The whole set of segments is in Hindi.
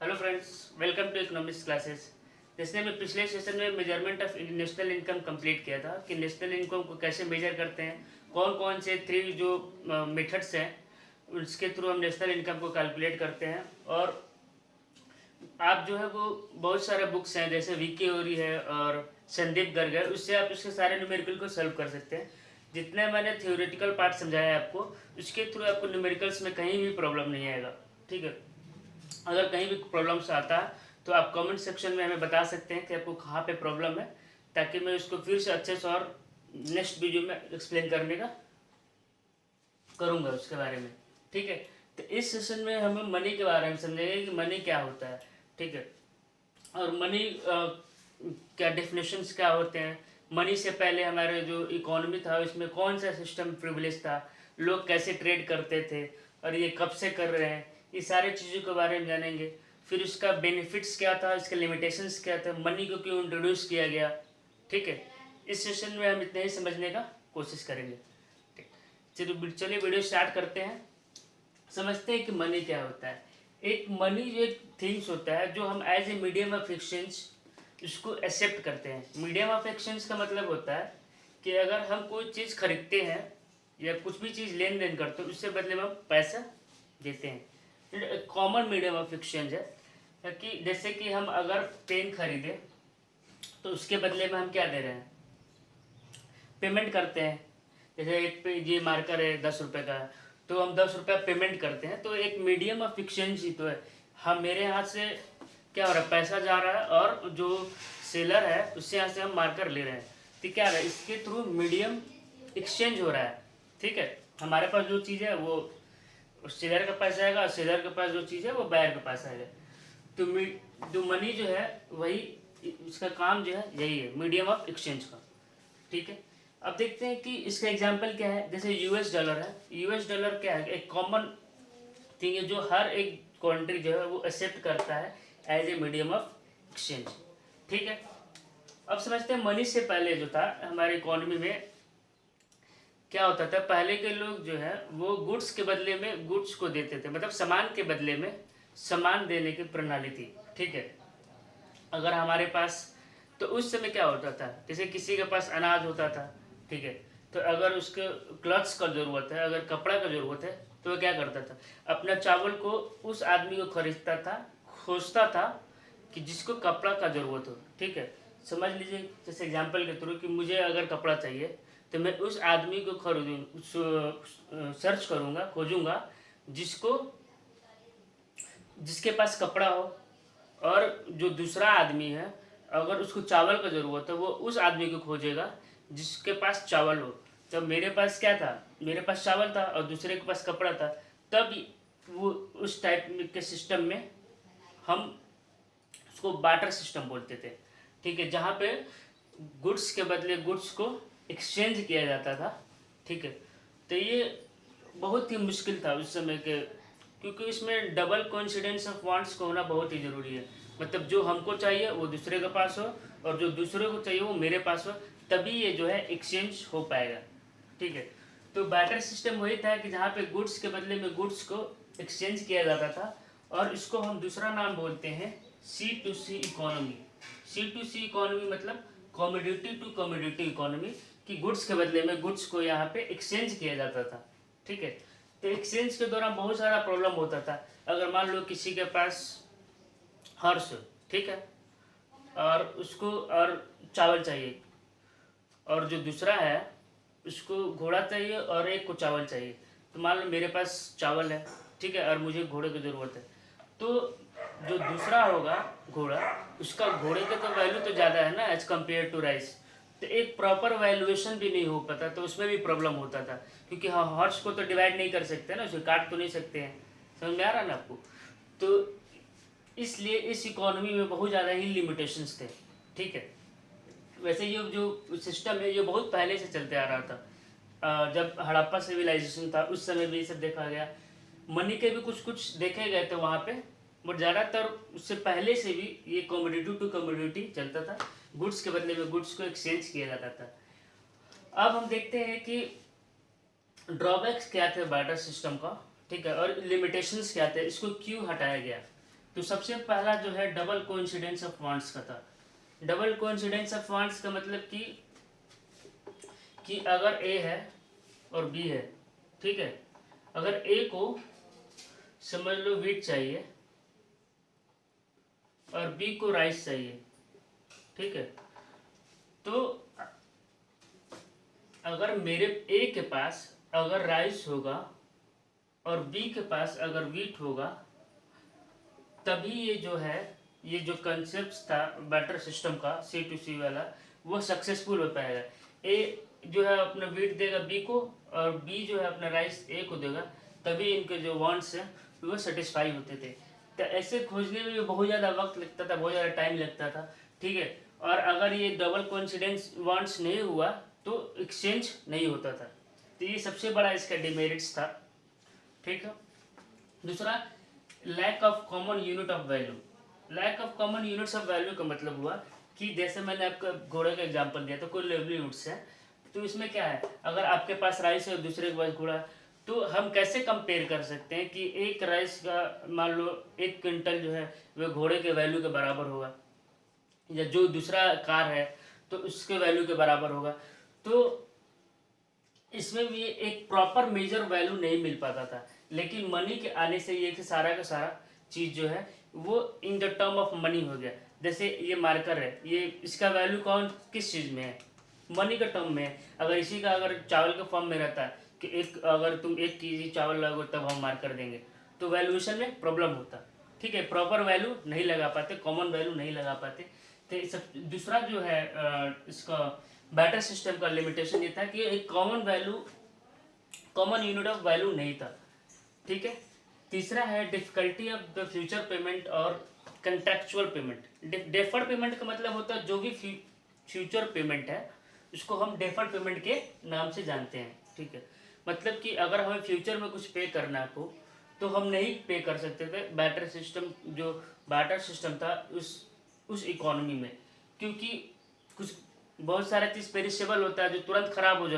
Hello friends, welcome to economics classes. जैसे मैं पिछले सेशन में measurement of national income complete किया था कि नेशनल इनकम को कैसे मेजर करते हैं, कौन कौन से थ्री जो मेथड्स हैं उसके थ्रू हम नेशनल इनकम को कैलकुलेट करते हैं। और आप जो है वो बहुत सारे बुक्स हैं जैसे वीके ओरी है और संदीप गर्ग है, उससे आप उसके सारे न्यूमेरिकल को सॉल्व कर सकते हैं। जितने मैंने थ्योरेटिकल पार्ट समझाया है आपको, उसके थ्रू आपको न्यूमेरिकल्स में कहीं भी प्रॉब्लम नहीं आएगा। ठीक है, अगर कहीं भी प्रॉब्लम्स आता है तो आप कमेंट सेक्शन में हमें बता सकते हैं कि आपको कहाँ पे प्रॉब्लम है, ताकि मैं उसको फिर से अच्छे से और नेक्स्ट वीडियो में एक्सप्लेन करने का करूँगा उसके बारे में। ठीक है, तो इस सेशन में हमें मनी के बारे में समझेंगे कि मनी क्या होता है। ठीक है, और मनी क्या डेफिनेशंस क्या होते हैं, मनी से पहले हमारे जो इकोनॉमी था उसमें कौन सा सिस्टम प्रिविलेज था, लोग कैसे ट्रेड करते थे और ये कब से कर रहे हैं, ये सारी चीज़ों के बारे में जानेंगे। फिर उसका बेनिफिट्स क्या था, इसके लिमिटेशंस क्या थे, मनी को क्यों इंट्रोड्यूस किया गया। ठीक है, इस सेशन में हम इतना ही समझने का कोशिश करेंगे। ठीक, चलिए वीडियो स्टार्ट करते हैं। समझते हैं कि मनी क्या होता है। एक मनी जो एक थिंग्स होता है जो हम as a medium of exchange उसको एक्सेप्ट करते हैं। मीडियम ऑफ एक्सचेंज का मतलब होता है कि अगर हम कोई चीज़ खरीदते हैं या कुछ भी चीज़ लेन देन करते हैं, उससे बदले में हम पैसा देते हैं। कॉमन मीडियम ऑफ एक्सचेंज है कि जैसे कि हम अगर पेन खरीदें तो उसके बदले में हम क्या दे रहे हैं, पेमेंट करते हैं। जैसे एक पे ये मार्कर है 10 रुपये का, तो हम 10 रुपये पेमेंट करते हैं, तो एक मीडियम ऑफ एक्सचेंज ही तो है। हम मेरे हाथ से क्या हो रहा है, पैसा जा रहा है और जो सेलर है उससे यहाँ से हम मार्कर ले रहे हैं, तो क्या है इसके थ्रू मीडियम एक्सचेंज हो रहा है। ठीक है, हमारे पास जो चीज़ है वो सेलर के पास आएगा और सेलर के पास जो चीज़ है वो बायर के पास आएगा। तो जो मनी जो है वही, इसका काम जो है यही है, मीडियम ऑफ एक्सचेंज का। ठीक है, अब देखते हैं कि इसका एग्जाम्पल क्या है। जैसे यूएस डॉलर है, यूएस डॉलर क्या है, एक कॉमन थिंग है जो हर एक कंट्री जो है वो एक्सेप्ट करता है as a medium of exchange. ठीक है, अब समझते हैं मनी से पहले जो था हमारे इकोनॉमी में क्या होता था। पहले के लोग जो है वो गुड्स के बदले में गुड्स को देते थे, मतलब सामान के बदले में सामान देने की प्रणाली थी। ठीक है, अगर हमारे पास, तो उस समय क्या होता था, जैसे किसी के पास अनाज होता था, ठीक है, तो अगर उसके क्लॉथ्स का ज़रूरत है, अगर कपड़ा का ज़रूरत है, तो वह क्या करता था, अपना चावल को उस आदमी को खरीदता था, खोजता था कि जिसको कपड़ा का ज़रूरत हो। ठीक है, समझ लीजिए जैसे एग्जांपल के थ्रू कि मुझे अगर कपड़ा चाहिए तो मैं उस आदमी को खरीदूँ, सर्च करूँगा, खोजूँगा जिसको जिसके पास कपड़ा हो, और जो दूसरा आदमी है अगर उसको चावल का ज़रूरत है वो उस आदमी को खोजेगा जिसके पास चावल हो। तब मेरे पास क्या था, मेरे पास चावल था और दूसरे के पास कपड़ा था, तब वो उस टाइप के सिस्टम में हम उसको बाटर सिस्टम बोलते थे। ठीक है, जहाँ पे गुड्स के बदले गुड्स को एक्सचेंज किया जाता था। ठीक है, तो ये बहुत ही मुश्किल था उस समय के, क्योंकि इसमें डबल कोइंसिडेंस ऑफ वांट्स को होना बहुत ही ज़रूरी है। मतलब जो हमको चाहिए वो दूसरे के पास हो और जो दूसरे को चाहिए वो मेरे पास हो, तभी ये जो है एक्सचेंज हो पाएगा। ठीक है, तो बैटर सिस्टम वही था कि जहाँ पे गुड्स के बदले में गुड्स को एक्सचेंज किया जाता था, और इसको हम दूसरा नाम बोलते हैं C2C इकोनॉमी। C2C इकोनॉमी मतलब कॉमोडिटी टू कॉमोडिटी इकोनॉमी, कि गुड्स के बदले में गुड्स को यहाँ पे एक्सचेंज किया जाता था। ठीक है, तो एक्सचेंज के दौरान बहुत सारा प्रॉब्लम होता था। अगर मान लो किसी के पास हॉर्स, ठीक है, और उसको और चावल चाहिए, और जो दूसरा है उसको घोड़ा चाहिए और एक को चावल चाहिए, तो मान लो मेरे पास चावल है, ठीक है, और मुझे घोड़े की ज़रूरत है, तो जो दूसरा होगा घोड़ा, उसका घोड़े का तो वैल्यू तो ज़्यादा है ना एज कम्पेयर टू राइस, तो एक प्रॉपर वैल्यूएशन भी नहीं हो पाता, तो उसमें भी प्रॉब्लम होता था। क्योंकि हाँ, हॉर्स को तो डिवाइड नहीं कर सकते ना, उसे काट तो नहीं सकते हैं। समझ में आ रहा है ना आपको? तो इसलिए इस इकोनॉमी में बहुत ज़्यादा ही लिमिटेशंस थे। ठीक है, वैसे ये जो सिस्टम है ये बहुत पहले से चलते आ रहा था। जब हड़प्पा सिविलाइजेशन था उस समय भी ये सब देखा गया। मनी के भी कुछ कुछ देखे गए थे वहाँ पे, बट ज़्यादातर उससे पहले से भी ये कमोडिटी टू कमोडिटी चलता था, गुड्स के बदले में गुड्स को एक्सचेंज किया जाता था। अब हम देखते हैं कि ड्रॉबैक्स क्या थे बार्टर सिस्टम का, ठीक है, और लिमिटेशंस क्या थे, इसको क्यों हटाया गया। तो सबसे पहला जो है डबल कोइंसिडेंस ऑफ वांट्स का था। डबल कोइंसिडेंस ऑफ वांट्स का मतलब कि अगर ए है और बी है, ठीक है, अगर ए को समझ लो वीट चाहिए और बी को राइस चाहिए, ठीक है, तो अगर मेरे ए के पास अगर राइस होगा और बी के पास अगर वीट होगा, तभी ये जो कंसेप्ट था बैटर सिस्टम का C2C वाला, वो सक्सेसफुल हो पाएगा। ए जो है अपना वीट देगा बी को और बी जो है अपना राइस ए को देगा, तभी इनके जो वांट्स हैं वो सेटिस्फाई होते थे। तो ऐसे खोजने में बहुत ज़्यादा वक्त लगता था, बहुत ज़्यादा टाइम लगता था, ठीक है। और अगर ये डबल कोइंसिडेंस वांट्स नहीं हुआ तो एक्सचेंज नहीं होता था। तो ये सबसे बड़ा इसका डिमेरिट्स था, ठीक है। दूसरा, lack of common unit of value. Lack of common units of value का मतलब हुआ कि जैसे मैंने आपको घोड़े का एग्जांपल दिया, तो कोई लिवलीहुड्स है, तो इसमें क्या है, अगर आपके पास राइस है और दूसरे के पास घोड़ा, तो हम कैसे कंपेयर कर सकते हैं कि एक राइस का मान लो 1 क्विंटल जो है वो घोड़े के वैल्यू के बराबर होगा, या जो दूसरा कार है तो उसके वैल्यू के बराबर होगा। तो इसमें भी एक प्रॉपर मेजर वैल्यू नहीं मिल पाता था। लेकिन मनी के आने से ये कि सारा का सारा चीज़ जो है वो in the term of money हो गया। जैसे ये मार्कर है, ये इसका वैल्यू किस चीज़ में है, मनी के टर्म में है। अगर इसी का अगर चावल के फॉर्म में रहता है कि अगर तुम 1 केजी चावल लगो तब हम मार्कर देंगे, तो वैल्यूएशन में प्रॉब्लम होता, ठीक है। प्रॉपर वैल्यू नहीं लगा पाते, कॉमन वैल्यू नहीं लगा पाते। तो सब दूसरा जो है इसका बैटर सिस्टम का लिमिटेशन ये था कि एक कॉमन यूनिट ऑफ वैल्यू नहीं था, ठीक है। तीसरा है difficulty of the future payment और कंट्रैक्चुअल पेमेंट। डेफर्ड पेमेंट का मतलब होता है जो भी फ्यूचर पेमेंट है उसको हम डेफर्ड पेमेंट के नाम से जानते हैं, ठीक है। मतलब कि अगर हमें फ्यूचर में कुछ पे करना हो तो हम नहीं पे कर सकते थे बैटर सिस्टम था उस इकोनॉमी में, क्योंकि कुछ बहुत सारा चीज़ पेरिशेबल होता है जो तुरंत खराब हो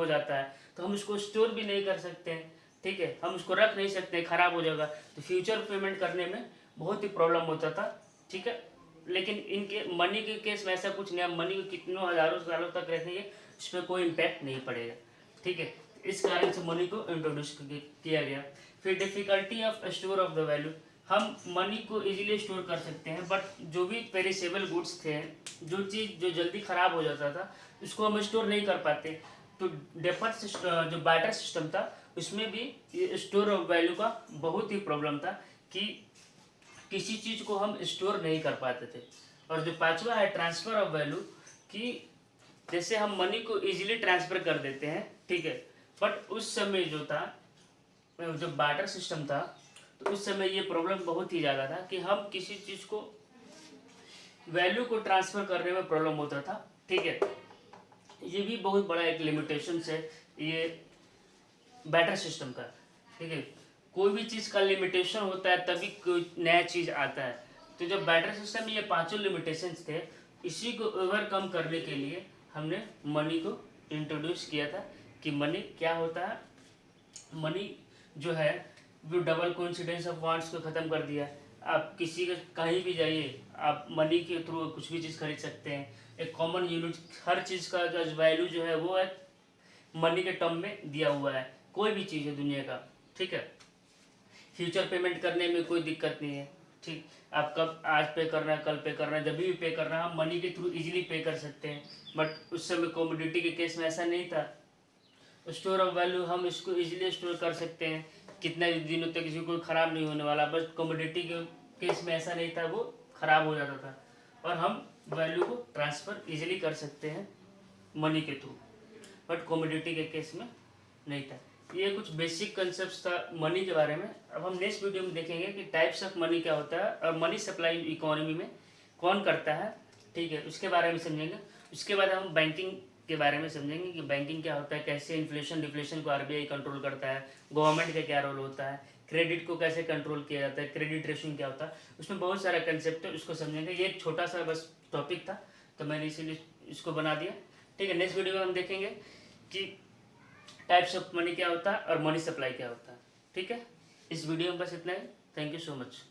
जाता है, तो हम उसको स्टोर भी नहीं कर सकते हैं, ठीक है, हम उसको रख नहीं सकते, खराब हो जाएगा। तो फ्यूचर पेमेंट करने में बहुत ही प्रॉब्लम होता था, ठीक है। लेकिन इनके मनी के केस में ऐसा कुछ नहीं है, मनी को कितनों हज़ारों सालों तक रखेंगे उस पर कोई इम्पैक्ट नहीं पड़ेगा, ठीक है। इस कारण से मनी को इंट्रोड्यूस किया गया। फिर difficulty of store of the value. हम मनी को इजीली स्टोर कर सकते हैं, बट जो भी पेरिसेबल गुड्स थे, जो चीज़ जो जल्दी ख़राब हो जाता था उसको हम स्टोर नहीं कर पाते। तो डेफर्ड सिस्टम जो बैटर सिस्टम था उसमें भी ये स्टोर ऑफ वैल्यू का बहुत ही प्रॉब्लम था कि किसी चीज़ को हम स्टोर नहीं कर पाते थे। और जो पांचवा है ट्रांसफ़र ऑफ वैल्यू, कि जैसे हम मनी को इजीली ट्रांसफ़र कर देते हैं, ठीक है, बट उस समय जो था जो बार्टर सिस्टम था, तो उस समय ये प्रॉब्लम बहुत ही ज़्यादा था कि हम किसी चीज़ को वैल्यू को ट्रांसफ़र करने में प्रॉब्लम होता था, ठीक है। ये भी बहुत बड़ा एक लिमिटेशन है ये बैटर सिस्टम का, ठीक है। कोई भी चीज़ का लिमिटेशन होता है तभी कोई नया चीज़ आता है। तो जब बैटर सिस्टम में ये पांचों लिमिटेशंस थे, इसी को ओवरकम करने के लिए हमने मनी को इंट्रोड्यूस किया था कि मनी क्या होता है। मनी जो है वो डबल कोइंसिडेंस ऑफ वांट्स को ख़त्म कर दिया। आप किसी के कहीं भी जाइए, आप मनी के थ्रू कुछ भी चीज़ खरीद सकते हैं। एक कॉमन यूनिट, हर चीज़ का जो वैल्यू जो है वो एक मनी के टर्म में दिया हुआ है, कोई भी चीज़ है दुनिया का, ठीक है। फ्यूचर पेमेंट करने में कोई दिक्कत नहीं है, ठीक। आप कब आज पे करना है, कल पे करना है, जब भी पे करना है हम मनी के थ्रू इजीली पे कर सकते हैं। बट उस समय कमोडिटी के केस में ऐसा नहीं था। स्टोर ऑफ वैल्यू हम इसको इजीली स्टोर कर सकते हैं, कितने दिनों तक किसी को ख़राब नहीं होने वाला। बट कमोडिटी के केस में ऐसा नहीं था, वो ख़राब हो जाता था और हम वैल्यू को ट्रांसफ़र इजीली कर सकते हैं मनी के थ्रू, बट कमोडिटी के केस में नहीं था। ये कुछ बेसिक कंसेप्ट था मनी के बारे में। अब हम नेक्स्ट वीडियो में देखेंगे कि टाइप्स ऑफ मनी क्या होता है और मनी सप्लाई इकोनॉमी में कौन करता है, ठीक है, उसके बारे में समझेंगे। उसके बाद हम बैंकिंग के बारे में समझेंगे कि बैंकिंग क्या होता है, कैसे इन्फ्लेशन डिफ्लेशन को आरबीआई कंट्रोल करता है, गवर्नमेंट का क्या रोल होता है, क्रेडिट को कैसे कंट्रोल किया जाता है, क्रेडिट रेशिंग क्या होता है, उसमें बहुत सारा कंसेप्ट है, उसको समझेंगे। ये एक छोटा सा बस टॉपिक था तो मैंने इसीलिए इसको बना दिया, ठीक है। नेक्स्ट वीडियो में हम देखेंगे कि टाइप्स ऑफ मनी क्या होता है और मनी सप्लाई क्या होता है, ठीक है। इस वीडियो में बस इतना ही। Thank you so much.